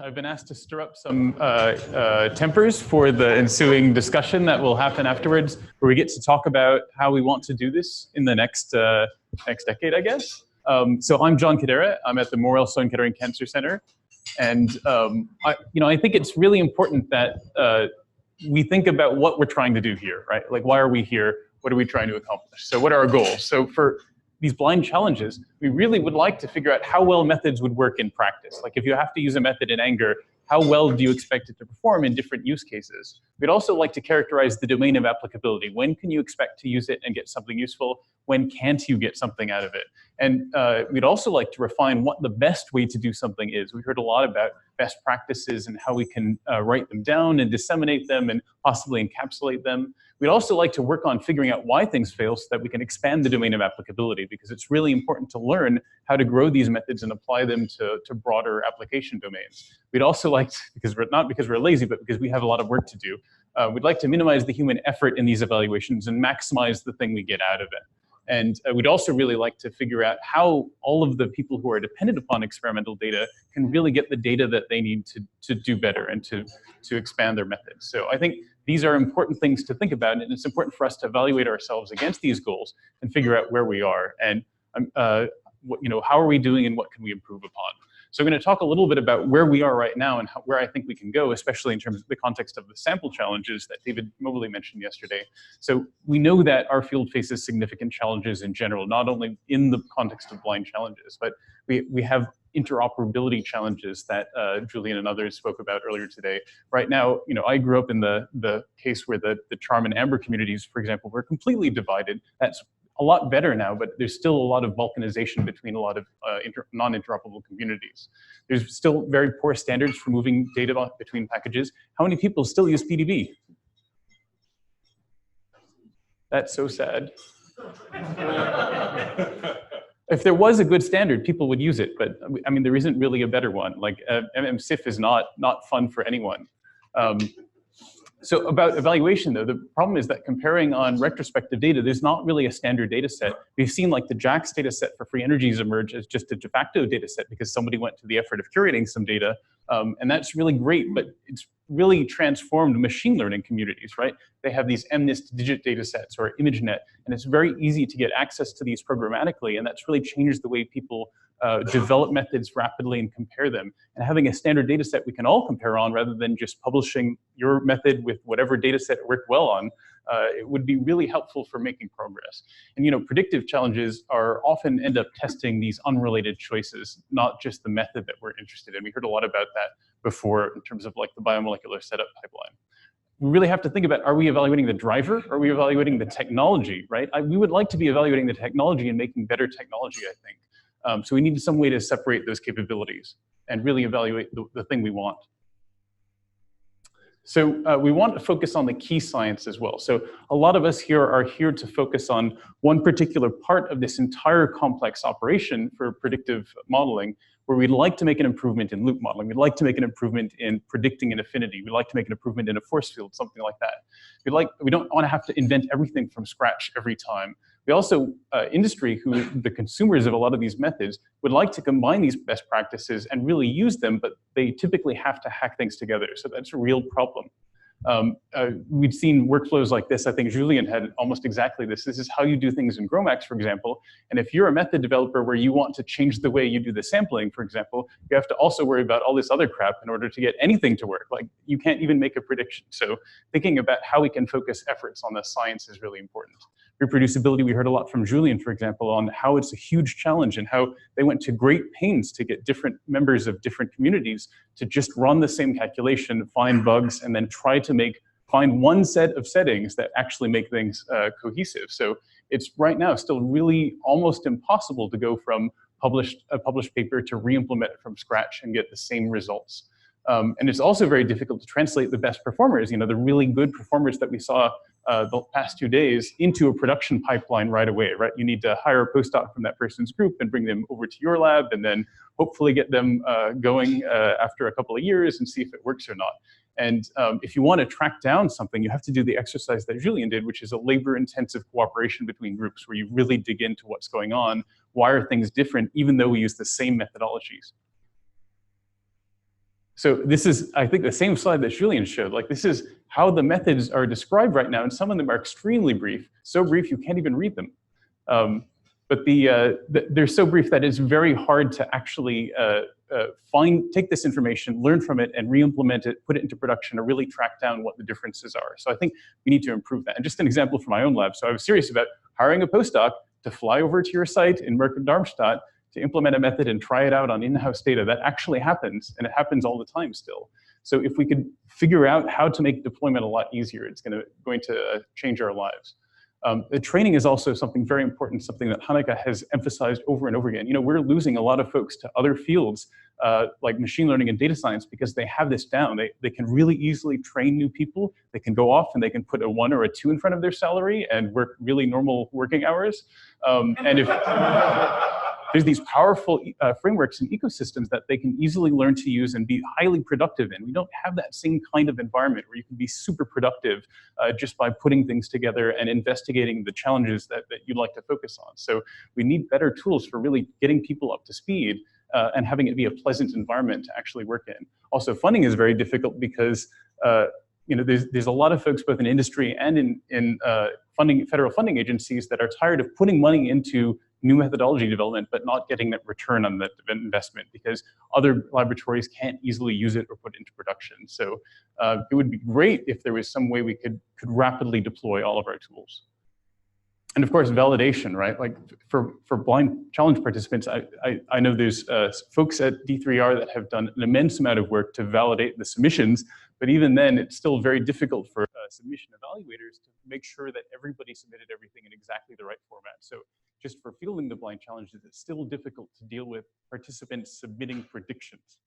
I've been asked to stir up some tempers for the ensuing discussion that will happen afterwards, where we get to talk about how we want to do this in the next decade, I guess. So I'm John Chodera. I'm at the Memorial Sloan Kettering Cancer Center, and I think it's really important that we think about what we're trying to do here, right? Like, why are we here? What are we trying to accomplish? So what are our goals? So for these blind challenges, we really would like to figure out how well methods would work in practice. Like, if you have to use a method in anger, how well do you expect it to perform in different use cases? We'd also like to characterize the domain of applicability. When can you expect to use it and get something useful? When can't you get something out of it? And we'd also like to refine what the best way to do something is. We heard a lot about best practices and how we can write them down and disseminate them and possibly encapsulate them. We'd also like to work on figuring out why things fail so that we can expand the domain of applicability, because it's really important to learn how to grow these methods and apply them to broader application domains. We'd also like to, not because we're lazy, but because we have a lot of work to do, we'd like to minimize the human effort in these evaluations and maximize the thing we get out of it. And we'd also really like to figure out how all of the people who are dependent upon experimental data can really get the data that they need to do better and to expand theare methods. So I think these are important things to think about, and it's important for us to evaluate ourselves against these goals and figure out where we are and how are we doing and what can we improve upon. So I'm going to talk a little bit about where we are right now and where I think we can go, especially in terms of the context of the sample challenges that David Mobley mentioned yesterday. So we know that our field faces significant challenges in general, not only in the context of blind challenges, but we have interoperability challenges that Julian and others spoke about earlier today. Right now, I grew up in the case where the Charm and Amber communities, for example, were completely divided. That's a lot better now, but there's still a lot of balkanization between a lot of non-interoperable communities. There's still very poor standards for moving data between packages. How many people still use PDB? That's so sad. If there was a good standard, people would use it, but I mean, there isn't really a better one. Like MMSIF is not fun for anyone. So about evaluation, though, the problem is that comparing on retrospective data, there's not really a standard data set. We've seen like the JAX data set for free energies emerge as just a de facto data set because somebody went to the effort of curating some data. And that's really great, but it's really transformed machine learning communities, right? They have these MNIST digit data sets or ImageNet, and it's very easy to get access to these programmatically, and that's really changed the way people develop methods rapidly and compare them. And having a standard data set we can all compare on rather than just publishing your method with whatever data set it worked well on, it would be really helpful for making progress. And predictive challenges are often end up testing these unrelated choices, not just the method that we're interested in. We heard a lot about that before in terms of like the biomolecular setup pipeline. We really have to think about, are we evaluating the driver? Or are we evaluating the technology, right? We would like to be evaluating the technology and making better technology, I think. So we need some way to separate those capabilities and really evaluate the thing we want. So we want to focus on the key science as well. So a lot of us here are here to focus on one particular part of this entire complex operation for predictive modeling, where we'd like to make an improvement in loop modeling. We'd like to make an improvement in predicting an affinity. We'd like to make an improvement in a force field, something like that. We don't want to have to invent everything from scratch every time. We also, industry, who the consumers of a lot of these methods, would like to combine these best practices and really use them, but they typically have to hack things together. So that's a real problem. We've seen workflows like this. I think Julian had almost exactly this. This is how you do things in GROMACS, for example. And if you're a method developer where you want to change the way you do the sampling, for example, you have to also worry about all this other crap in order to get anything to work. Like, you can't even make a prediction. So thinking about how we can focus efforts on the science is really important. Reproducibility, we heard a lot from Julian, for example, on how it's a huge challenge and how they went to great pains to get different members of different communities to just run the same calculation, find bugs, and then try to find one set of settings that actually make things cohesive. So it's right now still really almost impossible to go from a published paper to re-implement it from scratch and get the same results. And it's also very difficult to translate the best performers, the really good performers that we saw the past 2 days, into a production pipeline right away, right? You need to hire a postdoc from that person's group and bring them over to your lab and then hopefully get them going after a couple of years and see if it works or not. And if you want to track down something, you have to do the exercise that Julian did, which is a labor-intensive cooperation between groups where you really dig into what's going on. Why are things different, even though we use the same methodologies? We really have to think about, are we evaluating the driver? Or are we evaluating the technology? And we want to focus on the key science as well. So a lot of us here are here to focus on one particular part of this entire complex operation for predictive modeling, where we'd like to make an improvement in loop modeling. We'd like to make an improvement in a force field, something like that. We'd also like to focus on the key science as well. So So this is, I think, the same slide that Julian showed. Like, this is how the methods are described right now, and some of them are extremely brief, so brief you can't even read them. But they're so brief that it's very hard to actually take this information, learn from it, and re-implement it, put it into production, or really track down what the differences are. So I think we need to improve that. And just an example from my own lab. So I was serious about hiring a postdoc to fly over to your site in Merck and Darmstadt to implement a method and try it out on in-house data. That actually happens, and it happens all the time still. So if we could figure out how to make deployment a lot easier, it's going to change our lives. The training is also something very important, something that Hanneke has emphasized over and over again. You know, we're losing a lot of folks to other fields like machine learning and data science because they have this down. They can really easily train new people. They can go off and they can put a 1 or a 2 in front of their salary and work really normal working hours. And if there's these powerful frameworks and ecosystems that they can easily learn to use and be highly productive in. We don't have that same kind of environment where you can be super productive just by putting things together and investigating the challenges that you'd like to focus on. So we need better tools for really getting people up to speed and having it be a pleasant environment to actually work in. Also, funding is very difficult because you know, there's a lot of folks both in industry and in federal funding agencies that are tired of putting money into new methodology development, but not getting that return on that investment because other laboratories can't easily use it or put it into production. So it would be great if there was some way we could rapidly deploy all of our tools. And of course, validation, right? Like for blind challenge participants, I know there's folks at D3R that have done an immense amount of work to validate the submissions, but even then, it's still very difficult for submission evaluators to make sure that everybody submitted everything in exactly the right format. So just for fielding the blind challenges, it's still difficult to deal with participants submitting predictions.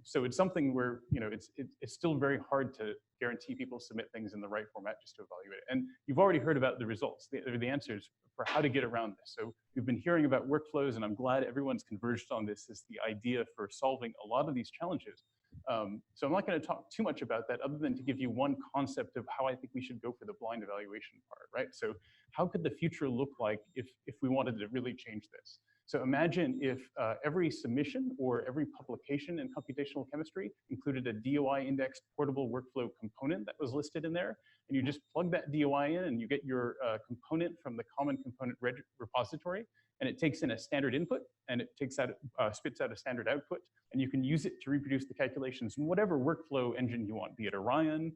So it's something where, you know, it's still very hard to guarantee people submit things in the right format just to evaluate it. And you've already heard about the results, the answers for how to get around this. So we've been hearing about workflows, and I'm glad everyone's converged on this as the idea for solving a lot of these challenges. So I'm not going to talk too much about that other than to give you one concept of how I think we should go for the blind evaluation part, right? So how could the future look like if we wanted to really change this? So imagine if every submission or every publication in computational chemistry included a DOI indexed portable workflow component that was listed in there, and you just plug that DOI in and you get your component from the common component repository, and it takes in a standard input and it takes out, spits out a standard output, and you can use it to reproduce the calculations in whatever workflow engine you want, be it Orion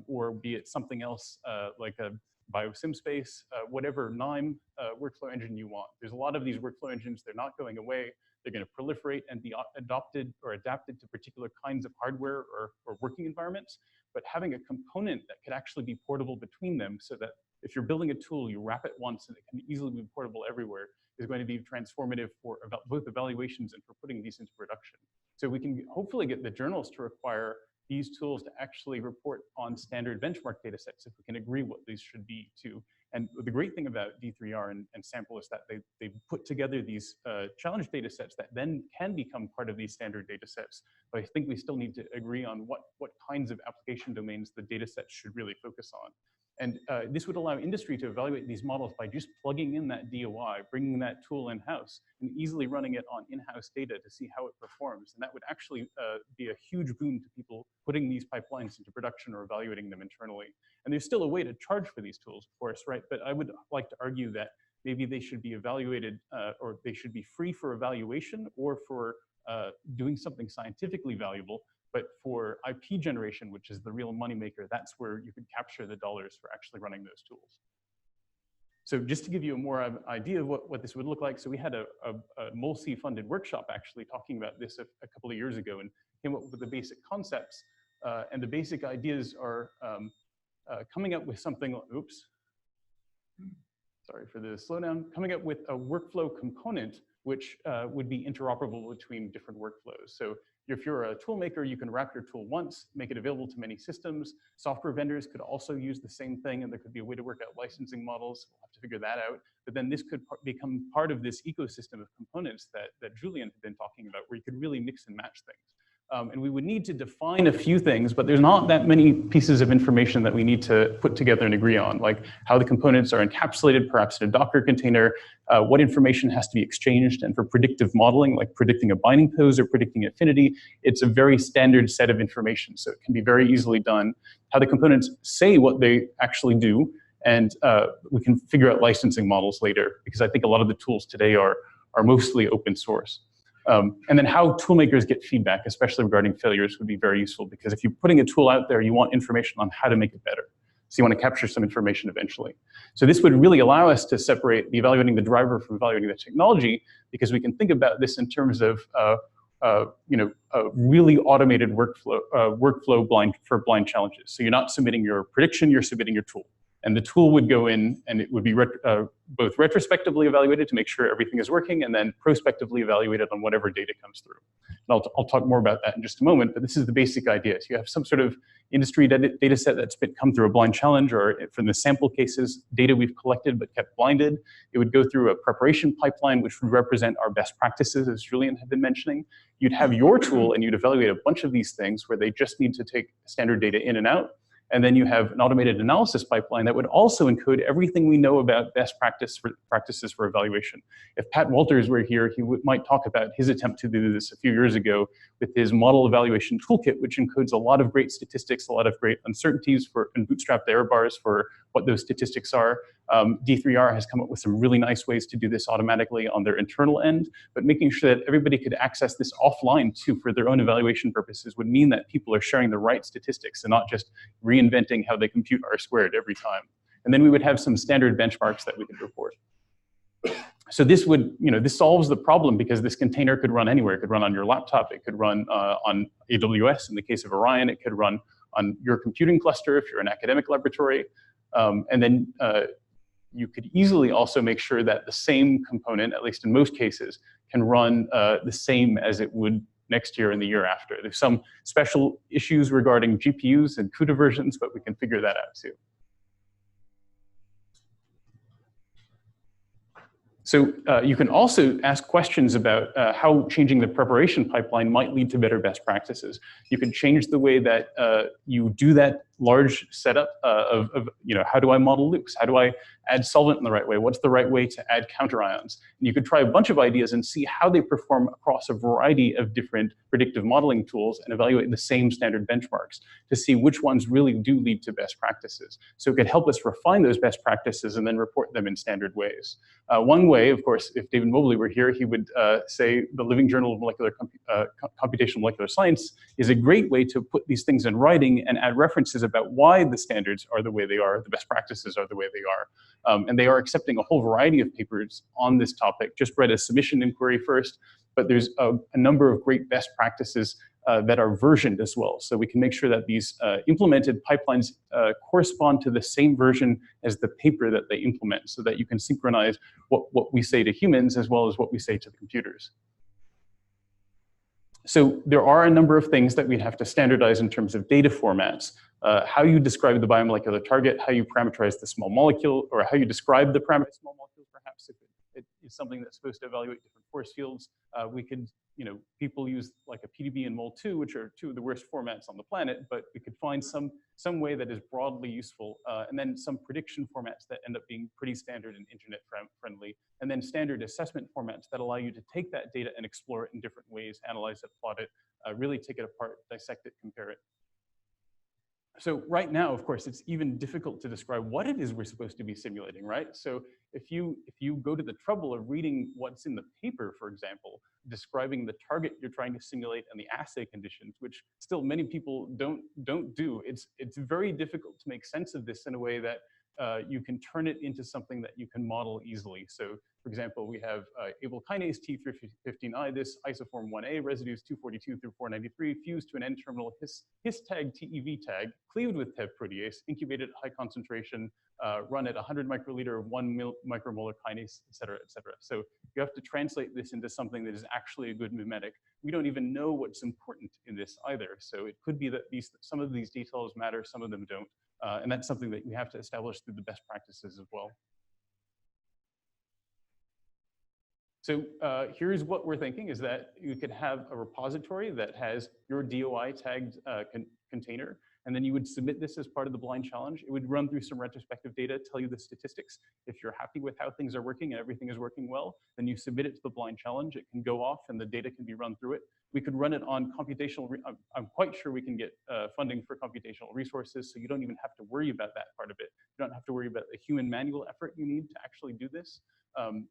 or be it something else like a BioSimSpace, whatever KNIME workflow engine you want. There's a lot of these workflow engines, they're not going away. They're going to proliferate and be adopted or adapted to particular kinds of hardware or working environments. But having a component that could actually be portable between them so that if you're building a tool, you wrap it once and it can easily be portable everywhere is going to be transformative for both evaluations and for putting these into production. So we can hopefully get the journals to require these tools to actually report on standard benchmark data sets if we can agree what these should be too. And the great thing about D3R and Sample is that they put together these challenge data sets that then can become part of these standard data sets. But I think we still need to agree on what kinds of application domains the data sets should really focus on. And this would allow industry to evaluate these models by just plugging in that DOI, bringing that tool in-house, and easily running it on in-house data to see how it performs. And that would actually be a huge boon to people putting these pipelines into production or evaluating them internally. And there's still a way to charge for these tools, of course, right? But I would like to argue that maybe they should be evaluated or they should be free for evaluation or for doing something scientifically valuable. But for IP generation, which is the real moneymaker, that's where you could capture the dollars for actually running those tools. So just to give you a more idea of what this would look like, so we had a MolC-funded workshop actually talking about this a couple of years ago and came up with the basic concepts. And the basic ideas are coming up with something, oops, sorry for the slowdown, coming up with a workflow component which would be interoperable between different workflows. So if you're a tool maker, you can wrap your tool once, make it available to many systems. Software vendors could also use the same thing, and there could be a way to work out licensing models. We'll have to figure that out. But then this could become part of this ecosystem of components that Julian had been talking about, where you could really mix and match things. And we would need to define a few things, but there's not that many pieces of information that we need to put together and agree on, like how the components are encapsulated, perhaps in a Docker container, what information has to be exchanged, and for predictive modeling, like predicting a binding pose or predicting affinity, it's a very standard set of information, so it can be very easily done. How the components say what they actually do, and we can figure out licensing models later, because I think a lot of the tools today are mostly open source. And then how toolmakers get feedback, especially regarding failures, would be very useful, because if you're putting a tool out there, you want information on how to make it better. So you want to capture some information eventually. So this would really allow us to separate evaluating the driver from evaluating the technology, because we can think about this in terms of a really automated workflow for blind challenges. So you're not submitting your prediction, you're submitting your tool. And the tool would go in and it would be both retrospectively evaluated to make sure everything is working, and then prospectively evaluated on whatever data comes through. And I'll talk more about that in just a moment, but this is the basic idea. So you have some sort of industry data set that's come through a blind challenge, or from the sample cases, data we've collected but kept blinded. It would go through a preparation pipeline, which would represent our best practices, as Julian had been mentioning. You'd have your tool and you'd evaluate a bunch of these things where they just need to take standard data in and out. And then you have an automated analysis pipeline that would also encode everything we know about best practices for evaluation. If Pat Walters were here, he might talk about his attempt to do this a few years ago with his model evaluation toolkit, which encodes a lot of great statistics, a lot of great uncertainties and bootstrapped error bars for what those statistics are. D3R has come up with some really nice ways to do this automatically on their internal end, but making sure that everybody could access this offline too for their own evaluation purposes would mean that people are sharing the right statistics and not just reinventing how they compute R squared every time. And then we would have some standard benchmarks that we could report. So this would, this solves the problem, because this container could run anywhere. It could run on your laptop. It could run on AWS. In the case of Orion, it could run on your computing cluster if you're an academic laboratory. And then you could easily also make sure that the same component, at least in most cases, can run the same as it would next year and the year after. There's some special issues regarding GPUs and CUDA versions, but we can figure that out too. So you can also ask questions about how changing the preparation pipeline might lead to better best practices. You can change the way that you do that large setup of how do I model loops? How do I add solvent in the right way? What's the right way to add counterions? And you could try a bunch of ideas and see how they perform across a variety of different predictive modeling tools and evaluate the same standard benchmarks to see which ones really do lead to best practices. So it could help us refine those best practices and then report them in standard ways. One way, of course, if David Mobley were here, he would say the Living Journal of Computational Molecular Science is a great way to put these things in writing and add references about why the standards are the way they are, the best practices are the way they are. And they are accepting a whole variety of papers on this topic. Just read a submission inquiry first, but there's a number of great best practices that are versioned as well. So we can make sure that these implemented pipelines correspond to the same version as the paper that they implement, so that you can synchronize what we say to humans as well as what we say to the computers. So there are a number of things that we'd have to standardize in terms of data formats. How you describe the biomolecular target, how you parameterize the small molecule, or how you describe the parameterized small molecule, perhaps if it is something that's supposed to evaluate different force fields. We could, people use like a PDB and MOL2, which are two of the worst formats on the planet, but we could find some way that is broadly useful, and then some prediction formats that end up being pretty standard and internet friendly, and then standard assessment formats that allow you to take that data and explore it in different ways, analyze it, plot it, really take it apart, dissect it, compare it. So right now, of course, it's even difficult to describe what it is we're supposed to be simulating, right? So if you go to the trouble of reading what's in the paper, for example, describing the target you're trying to simulate and the assay conditions, which still many people don't do, it's very difficult to make sense of this in a way that you can turn it into something that you can model easily. So, for example, we have abyl kinase T315I, this isoform 1A, residues 242 through 493, fused to an N-terminal his tag TEV tag, cleaved with TEV protease, incubated at high concentration, run at 100 microliter of 1 micromolar kinase, et cetera, et cetera. So you have to translate this into something that is actually a good mimetic. We don't even know what's important in this either. So it could be that some of these details matter, some of them don't. And that's something that we have to establish through the best practices as well. So here's what we're thinking is that you could have a repository that has your DOI tagged container, and then you would submit this as part of the blind challenge. It would run through some retrospective data, tell you the statistics. If you're happy with how things are working and everything is working well, then you submit it to the blind challenge. It can go off and the data can be run through it. We could run it on computational, I'm quite sure we can get funding for computational resources, so you don't even have to worry about that part of it. You don't have to worry about the human manual effort you need to actually do this.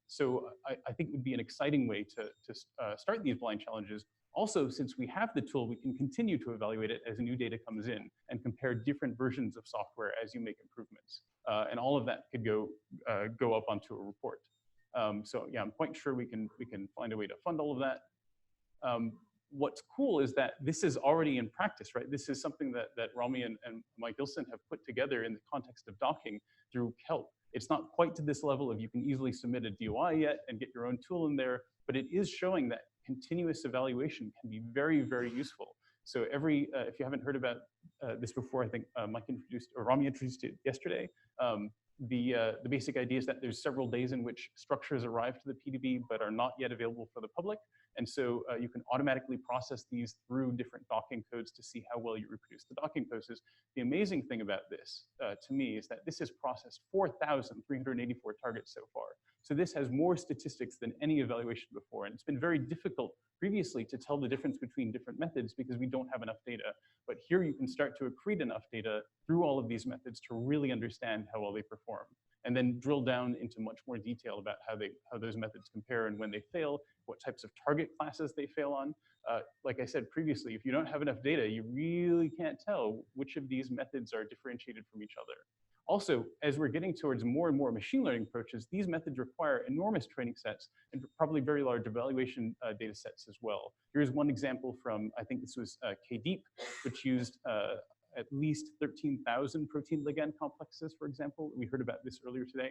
So I think it would be an exciting way to start these blind challenges. Also, since we have the tool, we can continue to evaluate it as new data comes in and compare different versions of software as you make improvements. And all of that could go up onto a report. So yeah, I'm quite sure we can find a way to fund all of that. What's cool is that this is already in practice, right? This is something that Rami and Mike Gilson have put together in the context of docking through Kelp. It's not quite to this level of you can easily submit a DOI yet and get your own tool in there, but it is showing that continuous evaluation can be very, very useful. So if you haven't heard about this before, I think Mike introduced, or Rami introduced it yesterday. The basic idea is that there's several days in which structures arrive to the PDB but are not yet available for the public. And so you can automatically process these through different docking codes to see how well you reproduce the docking poses. The amazing thing about this, to me, is that this has processed 4,384 targets so far. So this has more statistics than any evaluation before. And it's been very difficult previously to tell the difference between different methods because we don't have enough data. But here you can start to accrete enough data through all of these methods to really understand how well they perform, and then drill down into much more detail about how those methods compare and when they fail, what types of target classes they fail on. Like I said previously, if you don't have enough data, you really can't tell which of these methods are differentiated from each other. Also, as we're getting towards more and more machine learning approaches, these methods require enormous training sets and probably very large evaluation data sets as well. Here's one example from, I think this was KDeep, which used at least 13,000 protein ligand complexes, for example. We heard about this earlier today.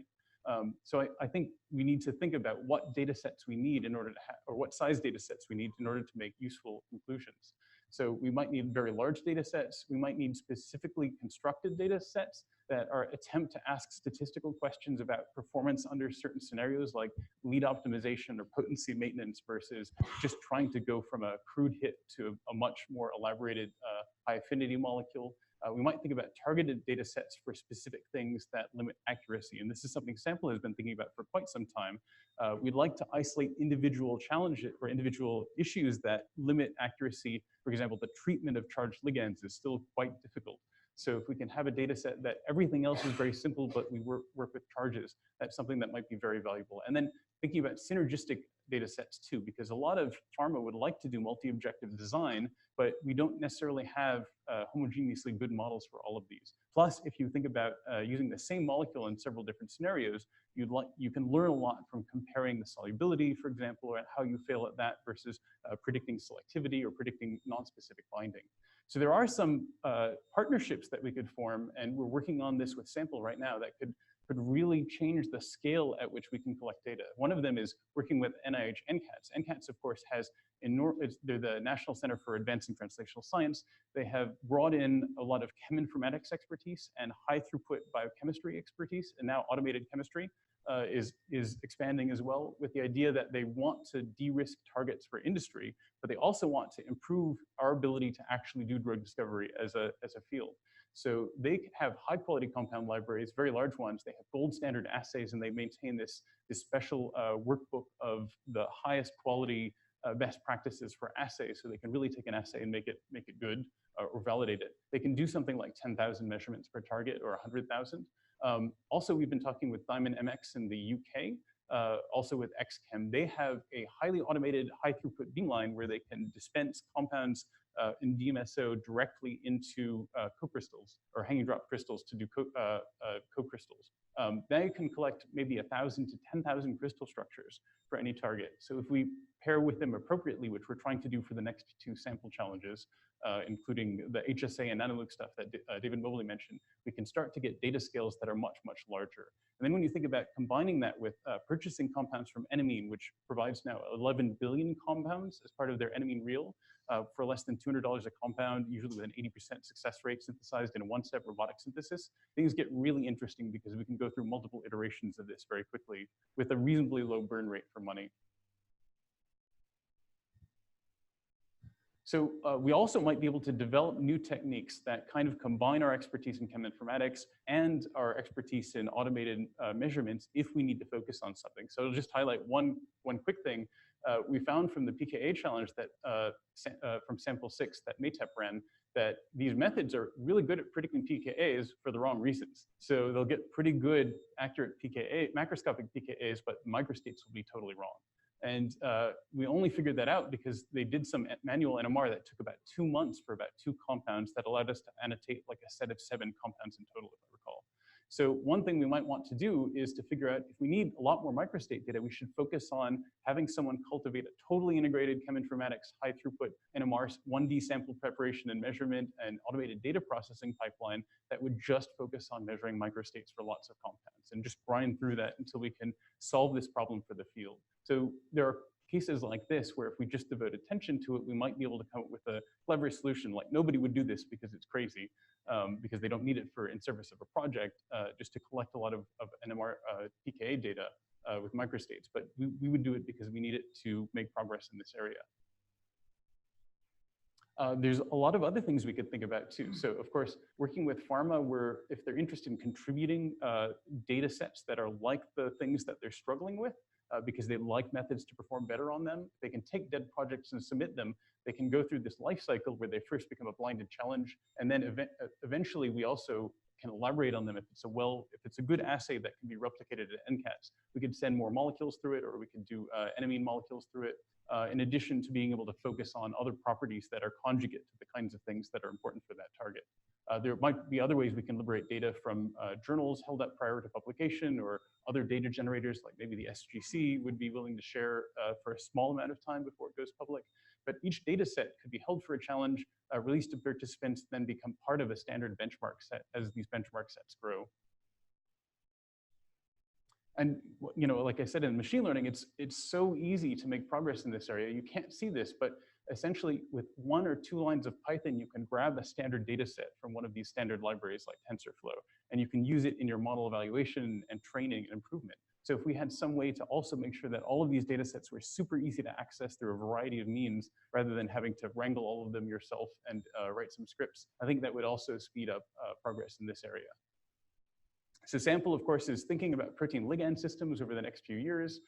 So I think we need to think about what data sets we need in order to or what size data sets we need in order to make useful conclusions. So we might need very large data sets. We might need specifically constructed data sets that are attempt to ask statistical questions about performance under certain scenarios like lead optimization or potency maintenance versus just trying to go from a crude hit to a much more elaborated high affinity molecule. We might think about targeted data sets for specific things that limit accuracy. And this is something Sample has been thinking about for quite some time. We'd like to isolate individual challenges or individual issues that limit accuracy. For example, the treatment of charged ligands is still quite difficult. So if we can have a data set that everything else is very simple, but we work with charges, that's something that might be very valuable. And then thinking about synergistic data sets too, because a lot of pharma would like to do multi-objective design, but we don't necessarily have homogeneously good models for all of these. Plus, if you think about using the same molecule in several different scenarios, you can learn a lot from comparing the solubility, for example, or how you fail at that versus predicting selectivity or predicting non-specific binding. So there are some partnerships that we could form, and we're working on this with Sample right now that could really change the scale at which we can collect data. One of them is working with NIH NCATS. NCATS, of course, has they're the National Center for Advancing Translational Science. They have brought in a lot of cheminformatics expertise and high throughput biochemistry expertise, and now automated chemistry is expanding as well, with the idea that they want to de-risk targets for industry, but they also want to improve our ability to actually do drug discovery as a field. So they have high quality compound libraries, very large ones. They have gold standard assays, and they maintain this special workbook of the highest quality best practices for assays, so they can really take an assay and make it good or validate it. They can do something like 10,000 measurements per target or 100,000. Also, we've been talking with Diamond MX in the UK, also with XChem. They have a highly automated high throughput beamline where they can dispense compounds in DMSO directly into co-crystals or hanging drop crystals to do co-crystals. They can collect maybe 1,000 to 10,000 crystal structures for any target. So if we pair with them appropriately, which we're trying to do for the next 2 sample challenges, including the HSA and NanoLuke stuff that David Mobley mentioned, we can start to get data scales that are much, much larger. And then when you think about combining that with purchasing compounds from Enamine, which provides now 11 billion compounds as part of their Enamine reel for less than $200 a compound, usually with an 80% success rate synthesized in a one-step robotic synthesis, things get really interesting because we can go through multiple iterations of this very quickly with a reasonably low burn rate for money. So we also might be able to develop new techniques that kind of combine our expertise in cheminformatics and our expertise in automated measurements if we need to focus on something. So I'll just highlight one quick thing. We found from the pKa challenge that from sample 6 that Maytep ran, that these methods are really good at predicting pKa's for the wrong reasons. So they'll get pretty good, accurate pKa, macroscopic pKa's, but microstates will be totally wrong. And we only figured that out because they did some manual NMR that took about 2 months for about 2 compounds that allowed us to annotate like a set of 7 compounds in total, if I recall. So one thing we might want to do is to figure out if we need a lot more microstate data, we should focus on having someone cultivate a totally integrated cheminformatics, high throughput NMR, 1D sample preparation and measurement, and automated data processing pipeline that would just focus on measuring microstates for lots of compounds and just grind through that until we can solve this problem for the field. So there are cases like this where if we just devote attention to it, we might be able to come up with a clever solution. Like nobody would do this because it's crazy, because they don't need it for in service of a project, just to collect a lot of NMR pKa data with microstates. But we would do it because we need it to make progress in this area. There's a lot of other things we could think about too. So of course, working with pharma, where if they're interested in contributing data sets that are like the things that they're struggling with, because they like methods to perform better on them, they can take dead projects and submit them. They can go through this life cycle where they first become a blinded challenge, and then eventually we also can elaborate on them if it's a good assay that can be replicated at NCATs. We could send more molecules through it, or we could do enamine molecules through it, in addition to being able to focus on other properties that are conjugate to the kinds of things that are important for that target. There might be other ways we can liberate data from journals held up prior to publication, or other data generators, like maybe the SGC would be willing to share for a small amount of time before it goes public. But each data set could be held for a challenge, released to participants, then become part of a standard benchmark set as these benchmark sets grow. And like I said, in machine learning, it's so easy to make progress in this area. You can't see this, but essentially with 1 or 2 lines of Python, you can grab a standard data set from one of these standard libraries like TensorFlow, and you can use it in your model evaluation and training and improvement. So if we had some way to also make sure that all of these data sets were super easy to access through a variety of means, rather than having to wrangle all of them yourself and write some scripts, I think that would also speed up progress in this area. So Sample, of course, is thinking about protein ligand systems over the next few years.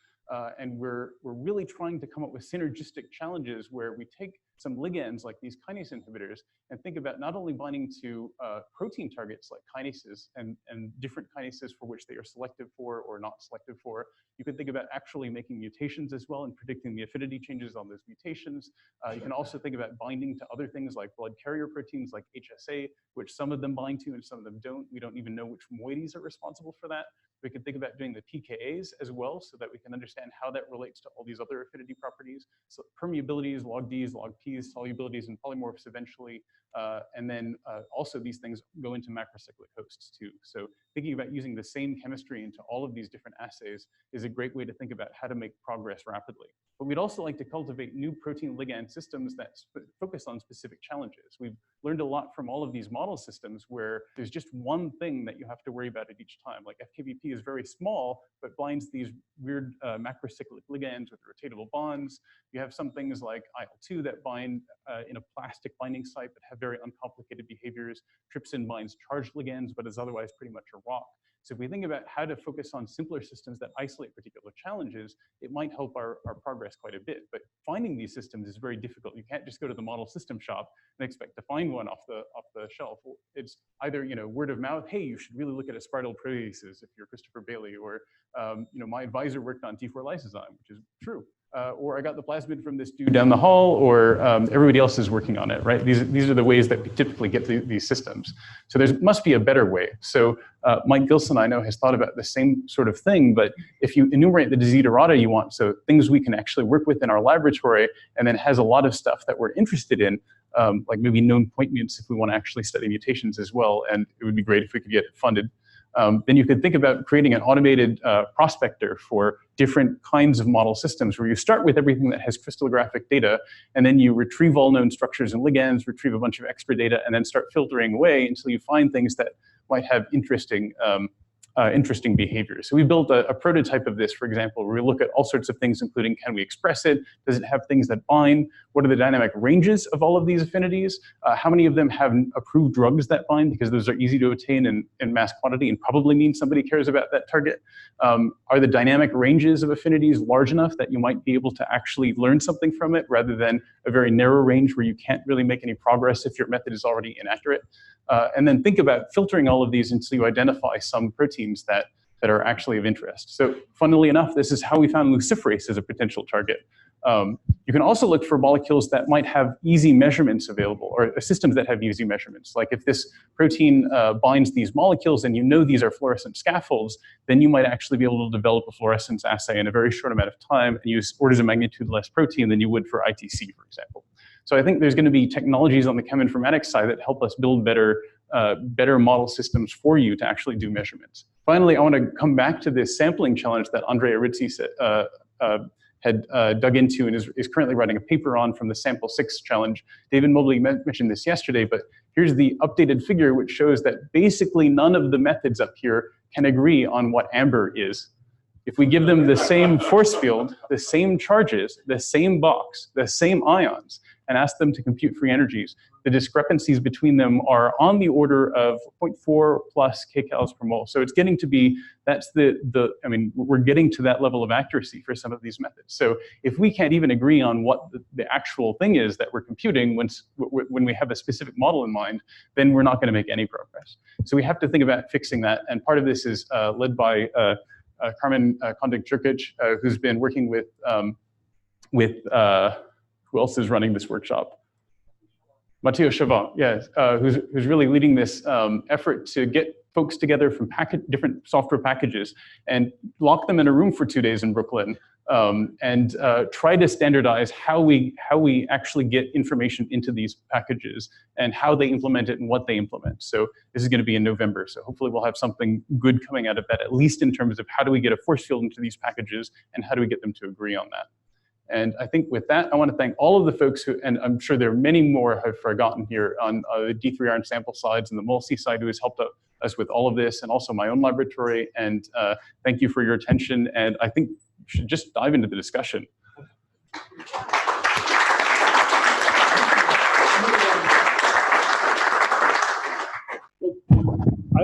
And we're really trying to come up with synergistic challenges where we take some ligands like these kinase inhibitors and think about not only binding to protein targets like kinases and different kinases for which they are selective for or not selective for. You can think about actually making mutations as well and predicting the affinity changes on those mutations. You can also think about binding to other things like blood carrier proteins like HSA, which some of them bind to and some of them don't. We don't even know which moieties are responsible for that. We can think about doing the pKa's as well so that we can understand how that relates to all these other affinity properties. So permeabilities, log Ds, log Ps, solubilities, and polymorphs eventually. And then also these things go into macrocyclic hosts too. So thinking about using the same chemistry into all of these different assays is a great way to think about how to make progress rapidly. But we'd also like to cultivate new protein ligand systems that focus on specific challenges. We've learned a lot from all of these model systems where there's just one thing that you have to worry about at each time. Like FKBP is very small, but binds these weird macrocyclic ligands with rotatable bonds. You have some things like IL-2 that bind in a plastic binding site but have very uncomplicated behaviors. Trypsin binds charged ligands, but is otherwise pretty much a rock. So if we think about how to focus on simpler systems that isolate particular challenges, it might help our progress quite a bit. But finding these systems is very difficult. You can't just go to the model system shop and expect to find one off the shelf. It's either word of mouth, hey, you should really look at aspartyl proteases if you're Christopher Bailey, or my advisor worked on D3R lysozyme, which is true. Or I got the plasmid from this dude down the hall, or everybody else is working on it, right? These are the ways that we typically get these systems. So there must be a better way. So Mike Gilson, I know, has thought about the same sort of thing, but if you enumerate the desiderata you want, so things we can actually work with in our laboratory, and then has a lot of stuff that we're interested in, like maybe known point mutants if we want to actually study mutations as well, and it would be great if we could get it funded. Then you could think about creating an automated prospector for different kinds of model systems where you start with everything that has crystallographic data, and then you retrieve all known structures and ligands, retrieve a bunch of extra data, and then start filtering away until you find things that might have interesting interesting behaviors. So we built a prototype of this, for example, where we look at all sorts of things, including can we express it? Does it have things that bind? What are the dynamic ranges of all of these affinities? How many of them have approved drugs that bind? Because those are easy to attain in mass quantity and probably mean somebody cares about that target. Are the dynamic ranges of affinities large enough that you might be able to actually learn something from it rather than a very narrow range where you can't really make any progress if your method is already inaccurate? And then think about filtering all of these until you identify some proteins that are actually of interest. So funnily enough, this is how we found luciferase as a potential target. You can also look for molecules that might have easy measurements available, or systems that have easy measurements. Like if this protein binds these molecules and you know these are fluorescent scaffolds, then you might actually be able to develop a fluorescence assay in a very short amount of time and use orders of magnitude less protein than you would for ITC, for example. So I think there's going to be technologies on the cheminformatics side that help us build better model systems for you to actually do measurements. Finally, I want to come back to this sampling challenge that Andrea Rizzi had dug into and is currently writing a paper on from the sample 6 challenge. David Mobley mentioned this yesterday, but here's the updated figure, which shows that basically none of the methods up here can agree on what amber is. If we give them the same force field, the same charges, the same box, the same ions, and ask them to compute free energies, the discrepancies between them are on the order of 0.4 plus kcals per mole. So it's getting to be, I mean, we're getting to that level of accuracy for some of these methods. So if we can't even agree on what the actual thing is that we're computing when we have a specific model in mind, then we're not going to make any progress. So we have to think about fixing that. And part of this is led by Carmen Kondik-Jurkic, who's been working with who else is running this workshop? Matteo Chavin, yes, who's really leading this effort to get folks together from different software packages and lock them in a room for 2 days in Brooklyn and try to standardize how we actually get information into these packages and how they implement it and what they implement. So this is going to be in November. So hopefully we'll have something good coming out of that, at least in terms of how do we get a force field into these packages and how do we get them to agree on that. And I think with that, I want to thank all of the folks who, and I'm sure there are many more I've forgotten here on the D3R and sample sides and the MolC side who has helped us with all of this, and also my own laboratory. And thank you for your attention. And I think we should just dive into the discussion.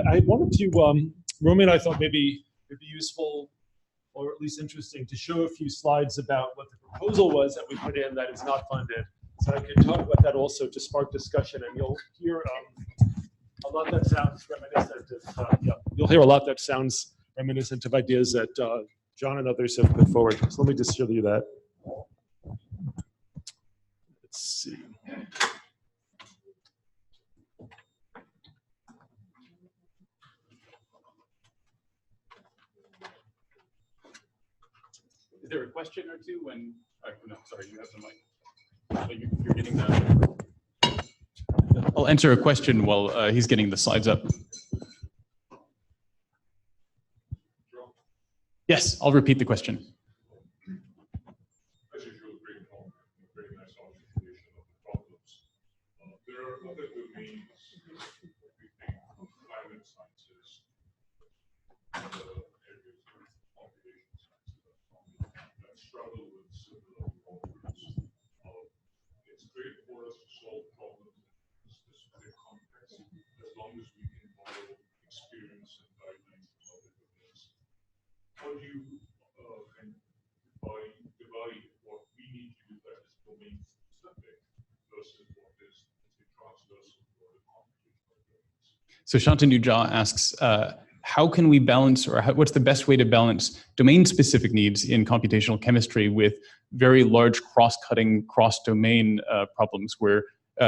I wanted to, Romy and I thought maybe it'd be useful or at least interesting to show a few slides about what the proposal was that we put in that is not funded. So I can talk about that also to spark discussion, and you'll hear a lot that sounds reminiscent of, you'll hear a lot that sounds reminiscent of ideas that John and others have put forward. So let me just show you that. Let's see. Is there a question or two when, no, sorry, you have the mic. So you're getting the, I'll answer a question while he's getting the slides up. Yes, I'll repeat the question. As usual, great talk, very nice articulation of the problems. There are other domains, we think, climate sciences, areas of population sciences that struggle with similar problems. It's great for us to solve problems in a specific context, as long as we can borrow experience and guidelines from other domains. How do you divide what we need to do that is domain specific versus what is transversal to other computational domains? So Shantanu Jha asks, how can we balance, or what's the best way to balance domain-specific needs in computational chemistry with very large cross-cutting, cross-domain problems where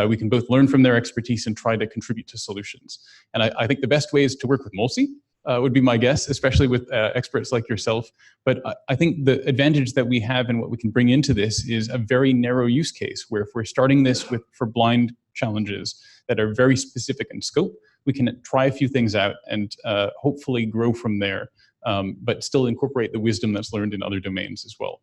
we can both learn from their expertise and try to contribute to solutions? And I think the best way is to work with MolC. Would be my guess, especially with experts like yourself. But I think the advantage that we have and what we can bring into this is a very narrow use case, where if we're starting this for blind challenges that are very specific in scope, we can try a few things out and hopefully grow from there, but still incorporate the wisdom that's learned in other domains as well.